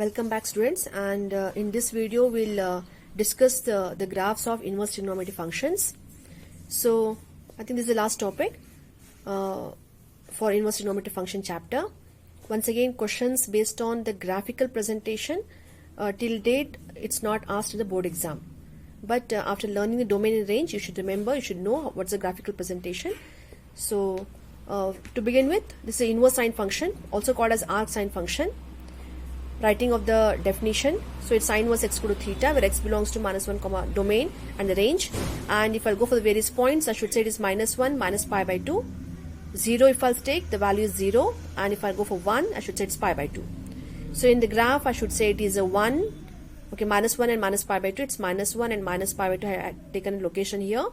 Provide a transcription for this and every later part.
Welcome back, students, and in this video we'll discuss the graphs of inverse trigonometry functions. So I think this is the last topic for inverse trigonometry function chapter. Once again, questions based on the graphical presentation. Till date it's not asked in the board exam, but after learning the domain and range, you should know what's the graphical presentation. So to begin with, this is the inverse sine function, also called as arc sine function. Writing of the definition, so it's sine inverse x equal to theta, where x belongs to -1 comma domain and the range. And if I'll go for the various points, I should say it is -1 minus pi by 2. 0 if I'll take, the value is 0, and if I go for 1, I should say it's pi by 2. So in the graph, I should say it is a 1, okay, -1 and minus pi by 2, it's -1 and minus pi by 2. I have taken a location here.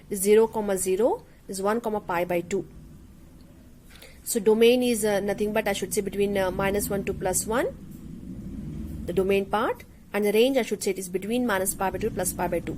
This 0 comma 0 is 1 comma pi by 2. So domain is nothing but, I should say, between -1 to +1, the domain part, and the range, I should say, it is between minus pi by 2 plus pi by 2.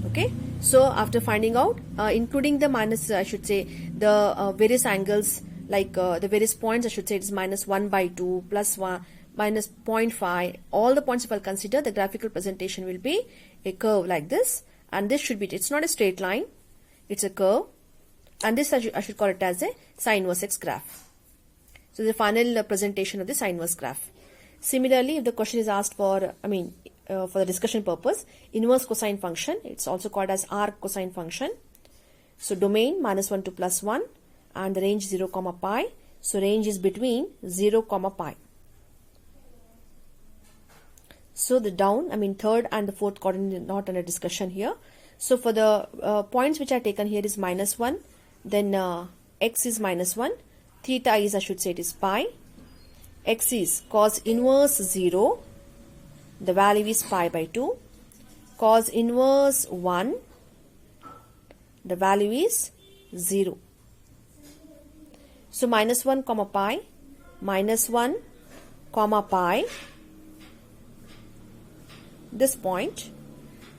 Okay, so after finding out, including the minus, I should say, the various angles, like the various points, I should say it is -1 by 2 plus 1 minus 0.5. All the points, if I'll consider, the graphical presentation will be a curve like this, and this should be, it's not a straight line, it's a curve, and this I should call it as a sine inverse x graph. So the final presentation of the sine inverse graph. Similarly, if the question is asked for, for the discussion purpose, inverse cosine function, it's also called as arc cosine function. So domain -1 to +1, and the range 0 comma pi. So range is between 0 comma pi. So the third and the fourth coordinate not under discussion here. So for the points which are taken here is -1, then x is -1, theta is, I should say, it is pi. X is cos inverse 0, the value is pi by 2. Cos inverse 1, the value is 0. So -1 comma pi, -1 comma pi, this point,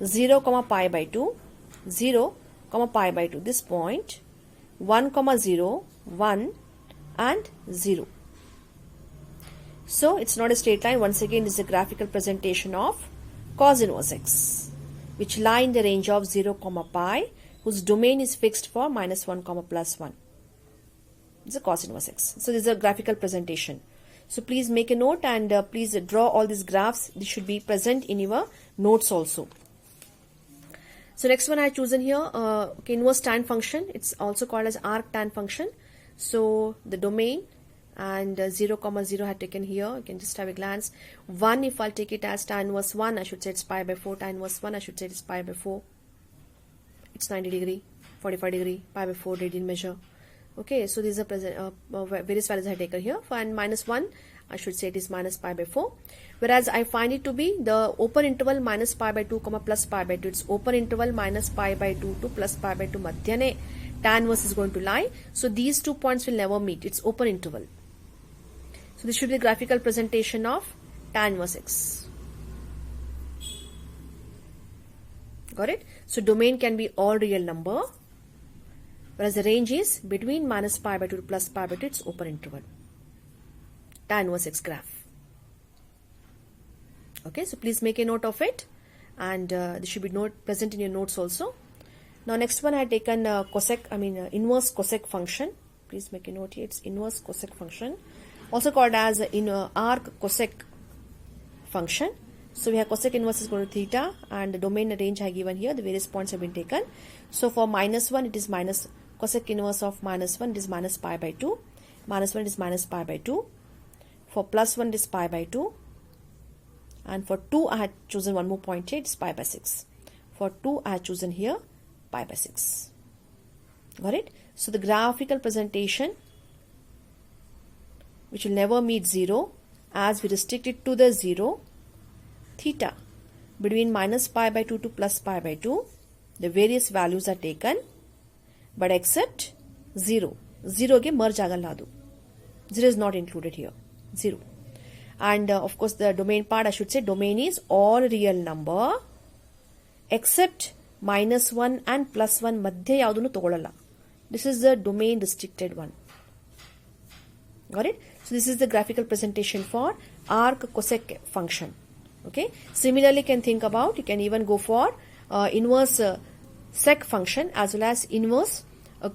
0 comma pi by 2, 0 comma pi by 2, this point, 1 comma 0, 1 and 0. So it's not a straight line. Once again, this is a graphical presentation of cos inverse x, which lie in the range of 0 comma pi, whose domain is fixed for -1 comma +1. It's a cos inverse x. So this is a graphical presentation. So please make a note, and please draw all these graphs. This should be present in your notes also. So next one I have chosen here, inverse tan function. It's also called as arc tan function. So the domain, and 0 comma 0 I had taken here. You can just have a glance. 1, if I'll take it as tan inverse 1, I should say it's pi by 4. Tan inverse 1, I should say it's pi by 4. It's 90 degree, 45 degree, pi by 4 radian measure. Okay, so these are various values I had taken here. And -1, I should say it is minus pi by 4. Whereas I find it to be the open interval minus pi by 2 comma plus pi by 2. It's open interval minus pi by 2 to plus pi by 2 madhyane tan inverse is going to lie. So these 2 points will never meet. It's open interval. So this should be the graphical presentation of tan inverse x. Got it? So domain can be all real number, whereas the range is between minus pi by 2 to plus pi by 2. It's open interval. Tan inverse x graph. Okay, so please make a note of it, and this should be present in your notes also. Now next one I had taken inverse cosec function. Please make a note here. It's inverse cosec function, also called as arc cosec function. So we have cosec inverse is equal to theta, and the domain range I have given here. The various points have been taken. So for -1, it is minus cosec inverse of -1, it is minus pi by 2. -1 is minus pi by 2. For +1, it is pi by 2. And for 2, I had chosen one more point here, it is pi by 6. For 2, I had chosen here pi by 6. Got it? So the graphical presentation, which will never meet 0, as we restrict it to the 0, theta, between minus pi by 2 to plus pi by 2, the various values are taken, but except 0. 0 ge merge agalladu. 0 is not included here. 0. And of course the domain part, I should say domain is all real number except -1 and +1 madhya yavudunu togolalla. This is the domain restricted one. Got it? So this is the graphical presentation for arc cosec function. Okay. Similarly, you can think about, you can even go for inverse sec function as well as inverse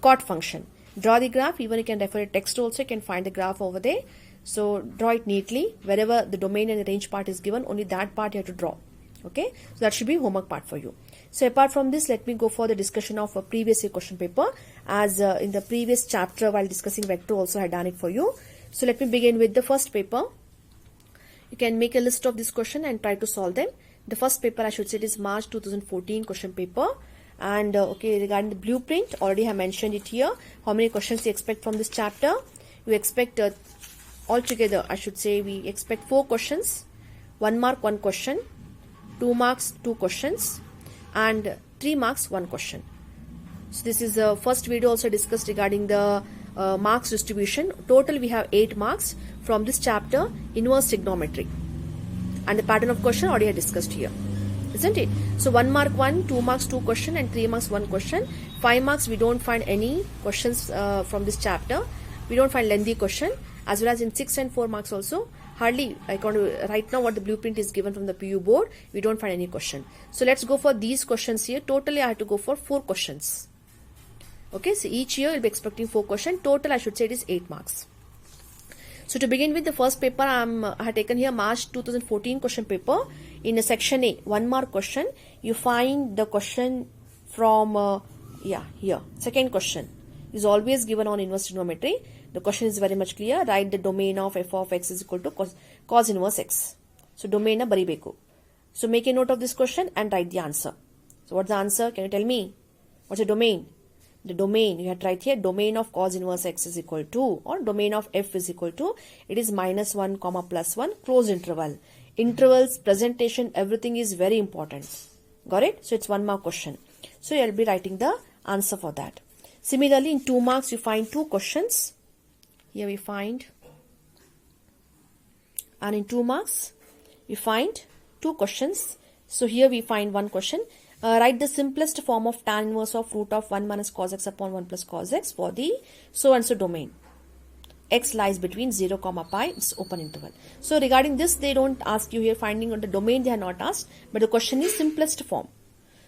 cot function. Draw the graph. Even you can refer to text also. You can find the graph over there. So draw it neatly. Wherever the domain and the range part is given, only that part you have to draw. Okay. So that should be homework part for you. So apart from this, let me go for the discussion of a previous year question paper. As in the previous chapter while discussing vector also I had done it for you. So let me begin with the first paper. You can make a list of this question and try to solve them. The first paper I should say is March 2014 question paper. And okay, regarding the blueprint, already I have mentioned it here. How many questions you expect from this chapter? You expect altogether, I should say, we expect 4 questions. 1 mark 1 question, 2 marks 2 questions, and 3 marks 1 question. So this is the first video also discussed regarding the marks distribution. Total we have 8 marks from this chapter, inverse trigonometry. And the pattern of question already I discussed here. Isn't it? So 1 mark 1, 2 marks 2 question, and 3 marks 1 question. 5 marks we don't find any questions from this chapter. We don't find lengthy question, as well as in 6 and 4 marks also. Hardly, right now what the blueprint is given from the PU board, we don't find any question. So let's go for these questions here. Totally I have to go for 4 questions. Okay, so each year you'll be expecting 4 questions. Total I should say it is 8 marks. So to begin with the first paper, I have taken here March 2014 question paper. In a section A, 1 mark question, you find the question from, here. Second question is always given on inverse trigonometry. The question is very much clear. Write the domain of f of x is equal to cos inverse x. So domain na baribeku. So make a note of this question and write the answer. So what's the answer? Can you tell me? What's the domain? The domain, you have to write here, domain of cos inverse x is equal to, or domain of f is equal to, it is -1, +1, closed interval. Intervals, presentation, everything is very important. Got it? So it's 1 mark question. So you'll be writing the answer for that. Similarly, in 2 marks, you find 2 questions. Here we find, and in 2 marks, you find 2 questions. So here we find 1 question. Write the simplest form of tan inverse of root of 1 minus cos x upon 1 plus cos x for the so and so domain. X lies between 0, pi, it's open interval. So regarding this, they don't ask you here finding on the domain, they are not asked, but the question is simplest form.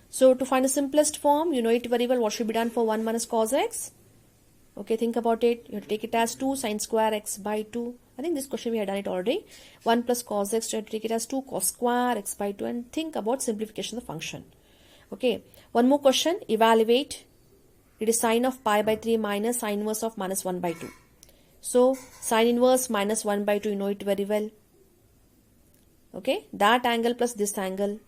So to find the simplest form, you know it very well, what should be done for 1 minus cos x? Okay, think about it. You have to take it as 2 sin square x by 2. I think this question we had done it already. 1 plus cos x, you have to take it as 2 cos square x by 2 and think about simplification of the function. Okay, one more question, evaluate. It is sine of pi by 3 minus sine inverse of minus 1 by 2. So, sine inverse minus 1 by 2, you know it very well. Okay, that angle plus this angle,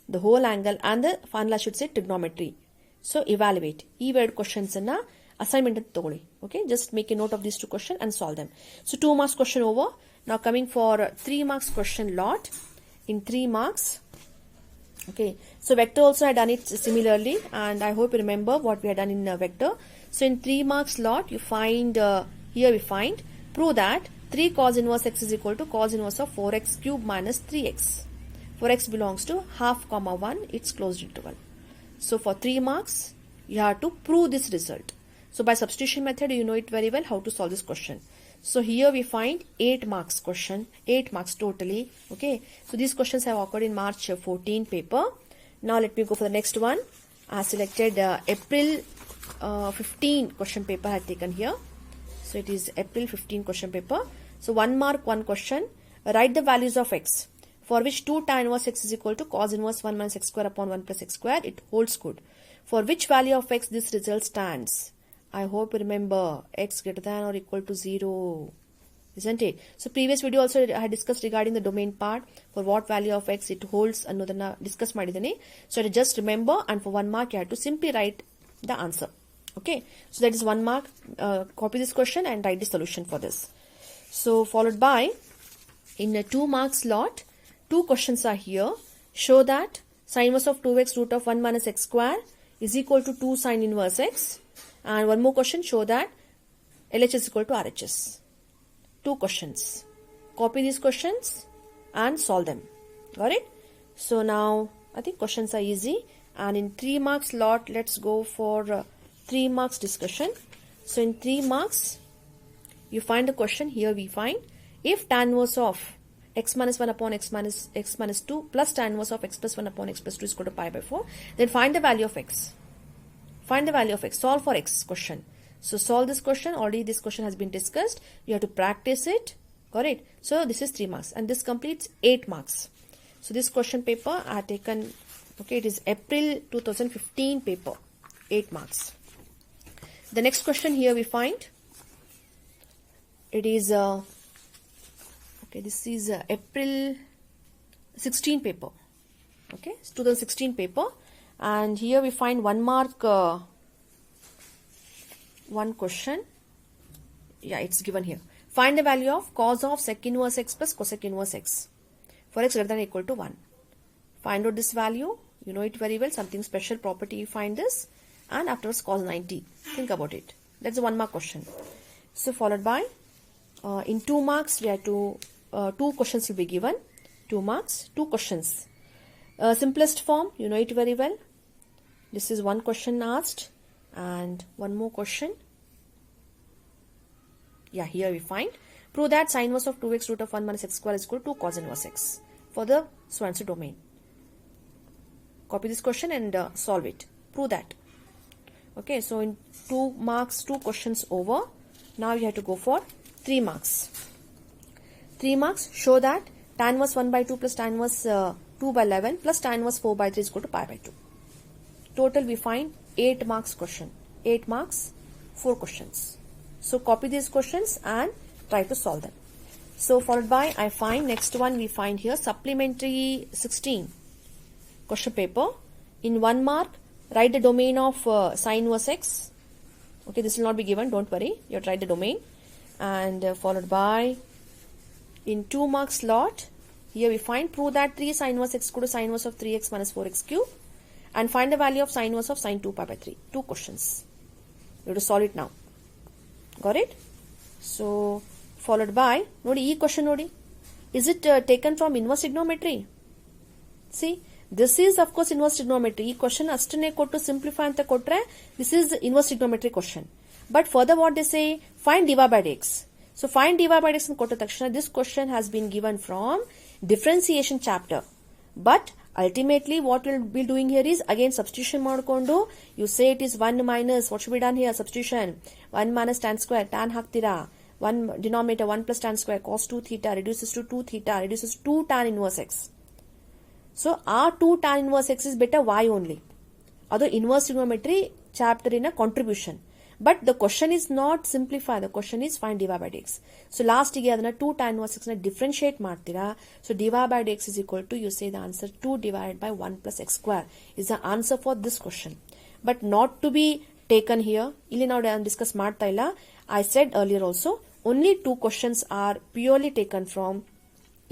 the whole angle, and the final I should say trigonometry. So, evaluate. E word questions in assignment. Okay, just make a note of these 2 questions and solve them. So, 2 marks question over. Now, coming for 3 marks question lot. In 3 marks, okay, so vector also I had done it similarly, and I hope you remember what we had done in vector. So in 3 marks lot, you find, here we find, prove that 3 cos inverse x is equal to cos inverse of 4x cube minus 3x. 4x belongs to half comma 1, it's closed interval. So for 3 marks, you have to prove this result. So by substitution method, you know it very well how to solve this question. So here we find 8 marks question, 8 marks totally. Okay, so these questions have occurred in March 14 paper. Now let me go for the next one. I have selected April 15 question paper I have taken here. So it is April 15 question paper. So 1 mark 1 question. Write the values of x for which 2 tan inverse x is equal to cos inverse 1 minus x square upon 1 plus x square. It holds good. For which value of x this result stands? I hope you remember x greater than or equal to 0, isn't it? So previous video also I had discussed regarding the domain part. For what value of x it holds another discuss madidane. So just remember, and for 1 mark you have to simply write the answer. Okay, so that is 1 mark. Copy this question and write the solution for this. So followed by in a 2 marks lot, 2 questions are here. Show that sin inverse of 2x root of 1 minus x square is equal to 2 sin inverse x. And one more question, show that LHS is equal to RHS. 2 questions. Copy these questions and solve them. Got it? So now I think questions are easy. And in 3 marks lot, let's go for 3 marks discussion. So in 3 marks, You find the question. Here we find if tan inverse of x minus 1 upon x minus 2 plus tan inverse of x plus 1 upon x plus 2 is equal to pi by 4, then find the value of x. Find the value of x. Solve for x question. So solve this question. Already this question has been discussed. You have to practice it. Got it? So this is 3 marks and this completes 8 marks. So this question paper I have taken, okay, it is April 2015 paper, 8 marks. The next question here we find, it is, okay, this is April 16 paper, okay, it's 2016 paper, and here we find 1 mark, one question, yeah, it's given here. Find the value of cos of sec inverse x plus cosec inverse x for x greater than or equal to 1. Find out this value, you know it very well, something special property you find this, and afterwards cos 90. Think about it. That's a 1 mark question. So followed by, in 2 marks, we have to, 2 questions will be given. 2 marks, 2 questions. Simplest form, you know it very well. This is 1 question asked, and 1 more question. Yeah, here we find, prove that sin inverse of 2x root of 1 minus x square is equal to cos inverse x for the so and so domain. Copy this question and solve it. Prove that. Okay, so in 2 marks, 2 questions over. Now you have to go for 3 marks. 3 marks, show that tan inverse 1 by 2 plus tan inverse 2 by 11 plus tan inverse 4 by 3 is equal to pi by 2. Total we find 8 marks question. 8 marks, 4 questions. So copy these questions and try to solve them. So followed by, I find next one we find here supplementary 16 question paper. In 1 mark, write the domain of sin inverse x. Okay, this will not be given, don't worry. You have to write the domain. And followed by, in 2 marks slot, here we find prove that 3 sin inverse x equal to sin inverse of 3x minus 4x cube. And find the value of sin inverse of sin 2 pi by 3. 2 questions. You have to solve it now. Got it? So followed by, nodi ee question nodi. Is it taken from inverse trigonometry? See, this is of course inverse trigonometry. Ee question astane kottu simplify anta kotre, this is inverse trigonometry question. But further what they say, find dy by dx. So find dy by dx in kotta takshana, this question has been given from differentiation chapter. But ultimately what we'll be doing here is again substitution madkondo. You say it is 1 minus, what should be done here? Substitution. 1 minus tan square, tan haktira. 1 denominator 1 plus tan square cos 2 theta reduces to 2 theta reduces 2 tan inverse x. So our 2 tan inverse x is better y only. Although inverse trigonometry chapter in a contribution. But the question is not simplify, the question is find dy by dx. So last ಗೆ ಅದನ್ನ 2 tan inverse x ನ differentiate ಮಾಡ್ತೀರಾ. So dy by dx is equal to, you say the answer 2 divided by 1 plus x square is the answer for this question. But not to be taken here. ಇಲ್ಲಿ ನಾವು discuss ಮಾಡ್ತಾ ಇಲ್ಲ. I said earlier also, only 2 questions are purely taken from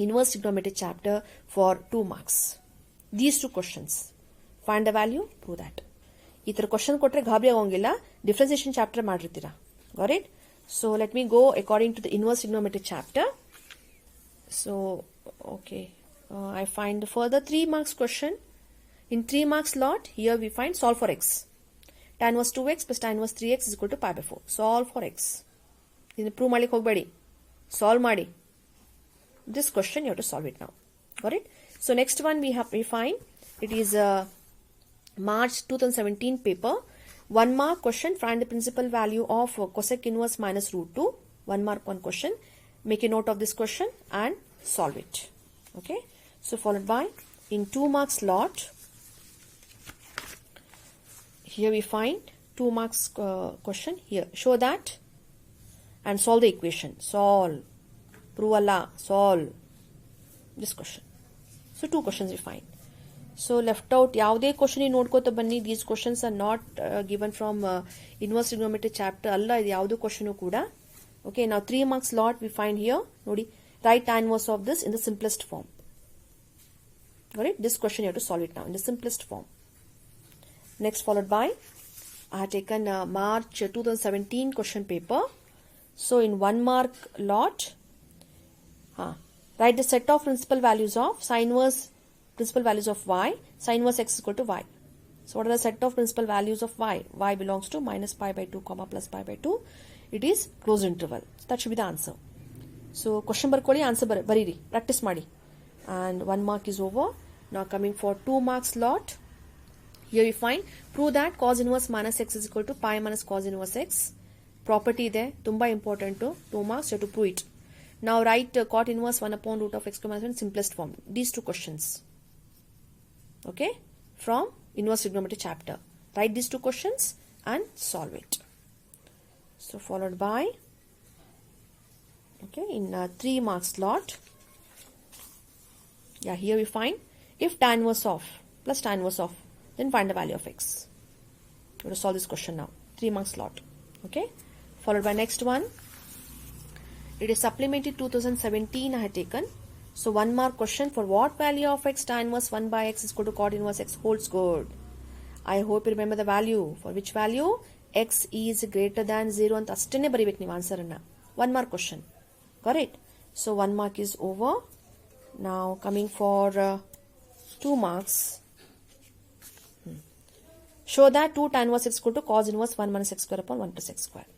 inverse trigonometry chapter for 2 marks. These 2 questions. Find the value, prove that. ಈ ತರ question ಕೊಟ್ರೆ ಗಾಬರಿ ಆಗೋಂಗಿಲ್ಲ, differentiation chapter ಮಾಡಿರ್ತೀರಾ. Got it? So let me go according to the inverse trigonometry chapter. So okay, I find further 3 marks question. In 3 marks lot, here we find solve for x. Tan inverse 2x plus tan inverse 3x is equal to pi by 4. Solve for x. ಇದನ್ನು prove ಮಾಡ್ಲಿಕ್ಕೆ ಹೋಗಬೇಡಿ, solve ಮಾಡಿ. This question you have to solve it now. Got it? So next one we find, it is March 2017 paper. 1 mark question, find the principal value of cosec inverse minus root 2. 1 mark 1 question. Make a note of this question and solve it. Okay. So followed by, in 2 marks lot, here we find 2 marks question here. Show that and solve the equation. Solve. Prove Allah. Solve this question. So 2 questions we find. So left out ಯಾವುದೇ question ನೋಡ್ಕೋತ ಬನ್ನಿ. These questions are not given from inverse trigonometry chapter ಅಲ್ಲ, ಇದು ಯಾವುದೋ question ಕೂಡ. Okay, ನಾವು 3 marks lot we find here. ನೋಡಿ, write tan inverse of this in the simplest form. Got it? This question you have to solve it now in the simplest form. Next followed by, I have taken March 2017 question paper. So in 1 mark lot, write the set of principal values of sin inverse principal values of y, sin inverse x is equal to y. So what are the set of principal values of y? Y belongs to minus pi by 2 comma plus pi by 2. it is closed interval. That should be the answer. So question ಬರ್ಕೊಳ್ಳಿ, answer ಬರೀರಿ, practice ಮಾಡಿ. And 1 mark is over. Now coming for 2 marks lot. Here we find, prove that cos inverse minus x is equal to pi minus cos inverse x. Property ಇದೆ, ತುಂಬಾ important. 2 marks, you have to prove it. Now write cot inverse 1 upon root of x square minus 1 in simplest form. These two questions. Okay, from inverse trigonometry chapter. Write these two questions and solve it. So followed by, okay, in 3 marks lot. Yeah, here we find, if tan inverse of plus tan inverse of, then find the value of x. We will solve this question now. 3 marks lot. Okay, followed by next one. It is supplementary 2017 I had taken. So 1 mark question, for what value of x tan inverse 1 by x is equal to cot inverse x whole squared. I hope you remember the value. For which value x is greater than 0 and ಅಷ್ಟನ್ನೇ ಬರಿಬೇಕು ನೀವು answer ಅನ್ನ. 1 mark question. Got it? So 1 mark is over. Now coming for 2 marks. Show that 2 tan inverse x equal to cos inverse 1 minus x square upon 1 plus x square.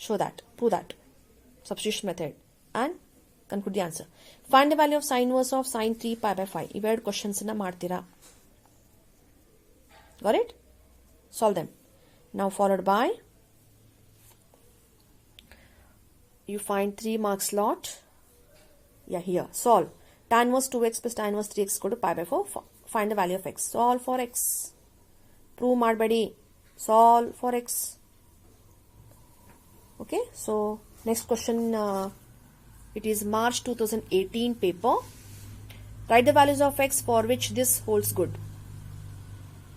Show that. Prove that. Substitution method. And conclude the answer. Find the value of sin inverse of sin 3 pi by 5. ಇವೆರಡು questions ಅನ್ನ ಮಾಡ್ತೀರಾ. Got it? Solve them. Now followed by, you find 3 marks lot. Yeah, here. Solve. Tan inverse 2x plus tan inverse 3x equal to pi by 4. Find the value of x. Solve for x. Prove ಮಾಡಬೇಡಿ. Solve for x. Okay, so next question, it is March 2018 paper. Write the values of x for which this holds good.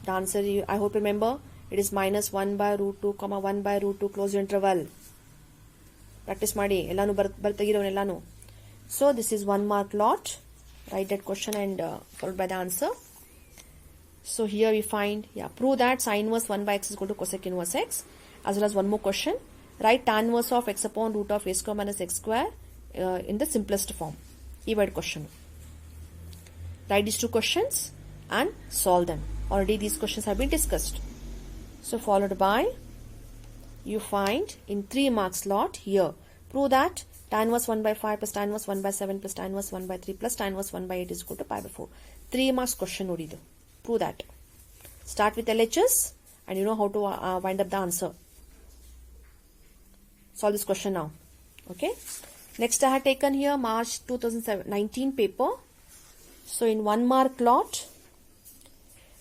The answer, I hope you remember, it is minus 1 by root 2 comma 1 by root 2 closed interval. Practice ಮಾಡಿ, ಎಲ್ಲಾನು ಬರ್ತಾಗಿರೋನು ಎಲ್ಲಾನು. So this is 1 mark lot. Write that question and followed by the answer. So here we find, yeah, prove that sin inverse 1 by x is equal to cosec inverse x. As well as one more question. Write tan inverse of x upon root of a square minus x square in the simplest form. Evade question. Write these two questions and solve them. Already these questions have been discussed. So followed by, you find in 3 marks lot here, prove that tan inverse 1 by 5 plus tan inverse 1 by 7 plus tan inverse 1 by 3 plus tan inverse 1 by 8 is equal to pi by 4. 3 marks question nodidu. Prove that. Start with LHS and you know how to wind up the answer. Solve this question now. Okay. Next I had taken here March 2019 paper. So in 1 mark lot,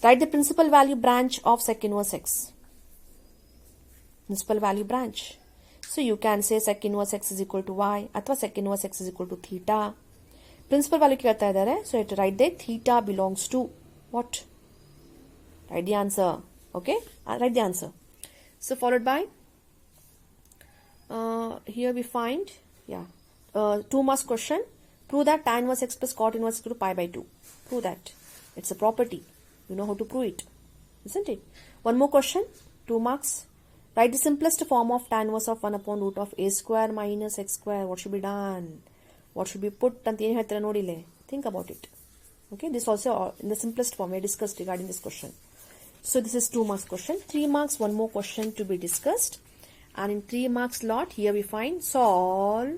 write the principal value branch of sec inverse x. Principal value branch. So you can say sec inverse x is equal to y ಅಥವಾ sec inverse x is equal to theta. Principal value ಕೇಳ್ತಾ ಇದ್ದಾರೆ. So you have to write that theta belongs to what? Write the answer. Okay. Write the answer. So followed by, here we find, yeah, 2 marks question. Prove that tan inverse x plus cot inverse is equal to pi by 2. Prove that. It's a property. You know how to prove it. Isn't it? One more question. 2 marks. Write the simplest form of tan inverse of 1 upon root of a square minus x square. What should be done? What should be put? Think about it. Okay. This also in the simplest form I discussed regarding this question. So this is 2 marks question. 3 marks, one more question to be discussed. And in 3 marks lot, here we find solve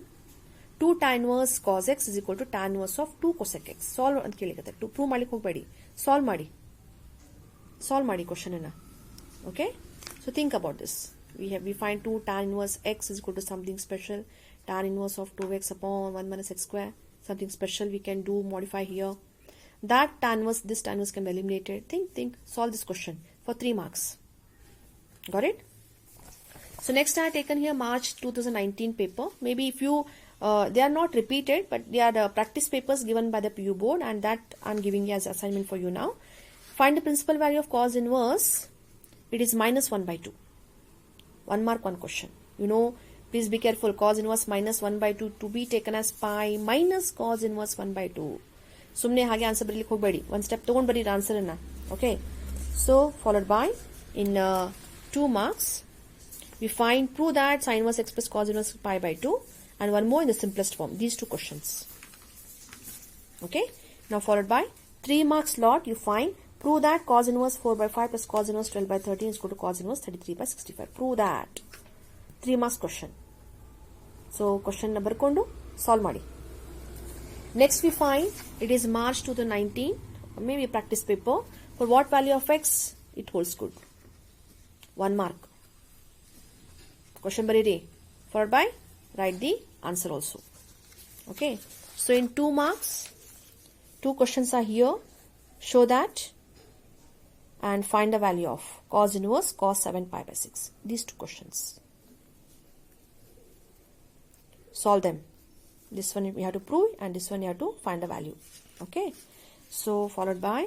2 tan inverse cos x is equal to tan inverse of 2 cosec x. Solve ಅಂತ ಕೇಳಿಕತ್ತೆ. To prove ಮಾಡ್ಲಿಕ್ಕೆ ಹೋಗಬೇಡಿ. Solve ಮಾಡಿ question ಅನ್ನ. Okay? So think about this. We find 2 tan inverse x is equal to something special. Tan inverse of 2x upon 1 minus x square. Something special we can do, modify here. That tan inverse, this tan inverse can be eliminated. Think. Solve this question for 3 marks. Got it? So next I have taken here March 2019 paper. Maybe if you, they are not repeated, but they are the practice papers given by the PU board, and that I am giving you as assignment for you now. Find the principal value of cos inverse. It is minus 1 by 2. 1 mark, 1 question. You know, please be careful. Cos inverse minus 1 by 2 to be taken as pi minus cos inverse 1 by 2. ಸುಮ್ಮನೆ ಹಾಗೆ answer ಬರಲಿಕ್ಕೆ ಹೋಗಬೇಡಿ. ಒಂದು step ತಗೊಂಡು ಬರೀ answer ಅನ್ನ. Okay. So followed by, in 2 marks, we find, prove that sin inverse x plus cos inverse pi by 2, and one more in the simplest form. These 2 questions. Okay. Now followed by 3 marks lot, you find, prove that cos inverse 4 by 5 plus cos inverse 12 by 13 is equal to cos inverse 33 by 65. Prove that. 3 marks question. So question number kondu solve ಮಾಡಿ. Next we find it is March 2019, maybe practice paper. For what value of x it holds good. 1 mark. Question bariri. Followed by write the answer also. Okay. So in 2 marks, 2 questions are here. Show that and find the value of cos inverse cos 7 pi by 6. These 2 questions. Solve them. This one we have to prove and this one you have to find the value. Okay. So followed by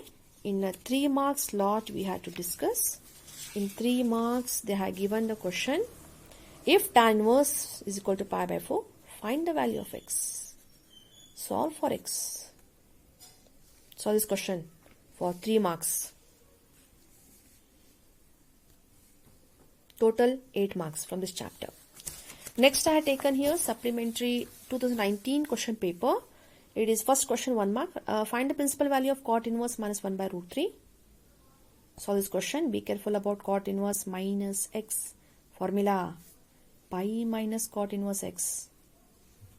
in a 3 marks lot we have to discuss. In 3 marks they have given the question. If tan inverse is equal to pi by 4, find the value of x. Solve for x. Solve this question for 3 marks. Total 8 marks from this chapter. Next I have taken here supplementary 2019 question paper. It is first question 1 mark. Find the principal value of cot inverse minus 1 by root 3. Solve this question. Be careful about cot inverse minus x formula. Pi minus cot inverse x.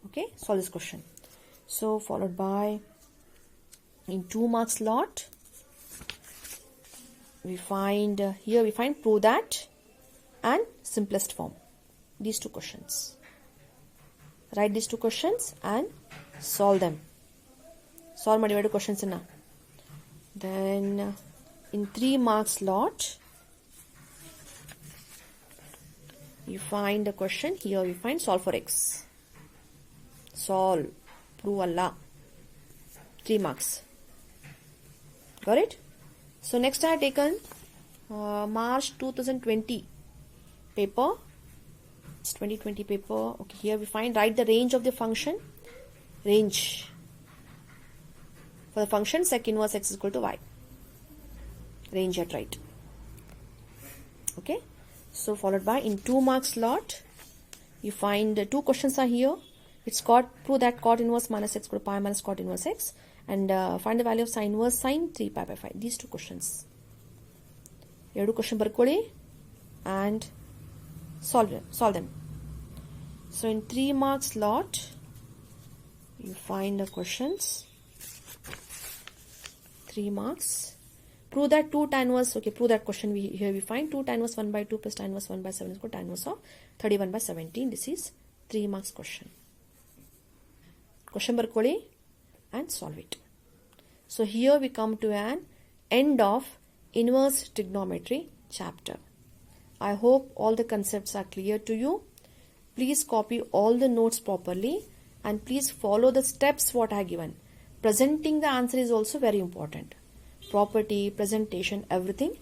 Okay, solve this question. So followed by in 2 marks lot we find here we find prove that and simplest form. These 2 questions. Write these 2 questions and solve them. Solve ಮಾಡಿದ questions na. Then in 3 marks lot you find the question. Here we find solve for x. Solve. Prove alla. 3 marks. Got it? So next I have taken March 2020 paper. It's 2020 paper. Okay, here we find write the range of the function. Range. For the function sec inverse x is equal to y. Range at right. Okay. So followed by in 2 marks lot you find 2 questions are here. It's prove that cot inverse minus x equal to pi minus cot inverse x and find the value of sin inverse sin 3 pi by 5. These 2 questions. ಎರಡು question ಬರ್ಕೊಳ್ಳಿ and solve them. So in 3 marks lot you find the questions. 3 marks. Prove that 2 tan inverse. Okay, prove that question. Here we find 2 tan inverse 1 by 2 plus tan inverse 1 by 7 is equal to tan inverse of 31 by 17. This is 3 marks question. Question ಬರ್ಕೊಳ್ಳಿ and solve it. So here we come to an end of inverse trigonometry chapter. I hope all the concepts are clear to you. Please copy all the notes properly and please follow the steps what I have given. Presenting the answer is also very important. Property, presentation, everything.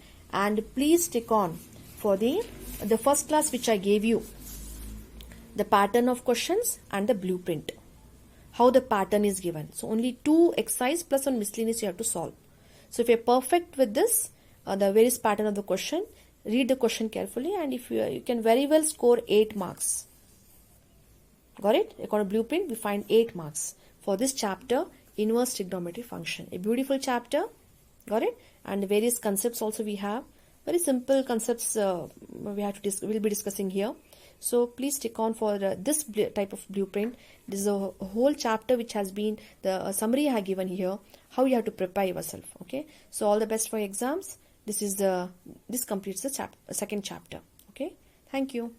And please stick on for the first class which I gave you. The pattern of questions and the blueprint. How the pattern is given. So only 2 exercise plus 1 miscellaneous you have to solve. So if you're perfect with this, the various pattern of the question, read the question carefully and if you can very well score 8 marks. Got it? According to blueprint, we find 8 marks for this chapter, inverse trigonometry function. A beautiful chapter. Got it? And the various concepts also we have. Very simple concepts we'll be discussing here. So please stick on for this type of blueprint. This is a whole chapter which has been the summary I have given here. How you have to prepare yourself. Okay. So all the best for your exams. This completes the second chapter. Okay. Thank you.